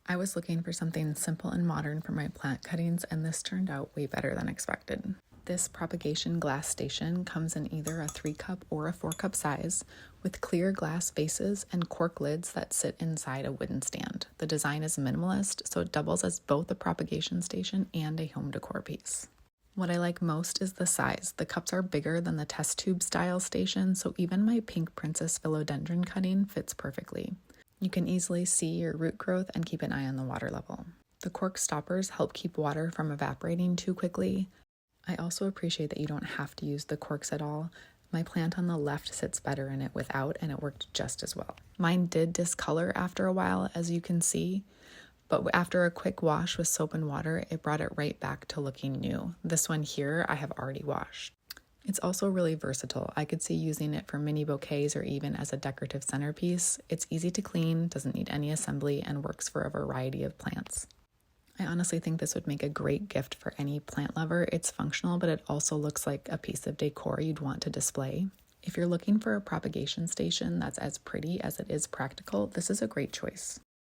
I was looking for something simple and modern for my plant cuttings, and this turned out way better than expected. This Propagation glass station comes in either a 3-cup or a 4-cup size, with clear glass vases and cork lids that sit inside a wooden stand. The design is minimalist, so it doubles as both a propagation station and a home decor piece. What I like most is the size. The cups are bigger than the test tube style station, so even my pink princess philodendron cutting fits perfectly. You can easily see your root growth and keep an eye on the water level. The cork stoppers help keep water from evaporating too quickly. I also appreciate that you don't have to use the corks at all. My plant on the left sits better in it without, and it worked just as well. Mine did discolor after a while, as you can see, but after a quick wash with soap and water, it brought it right back to looking new. This one here, I have already washed. It's also really versatile. I could see using it for mini bouquets or even as a decorative centerpiece. It's easy to clean, doesn't need any assembly, and works for a variety of plants. I honestly think this would make a great gift for any plant lover. It's functional, but it also looks like a piece of decor you'd want to display. If you're looking for a propagation station that's as pretty as it is practical, this is a great choice.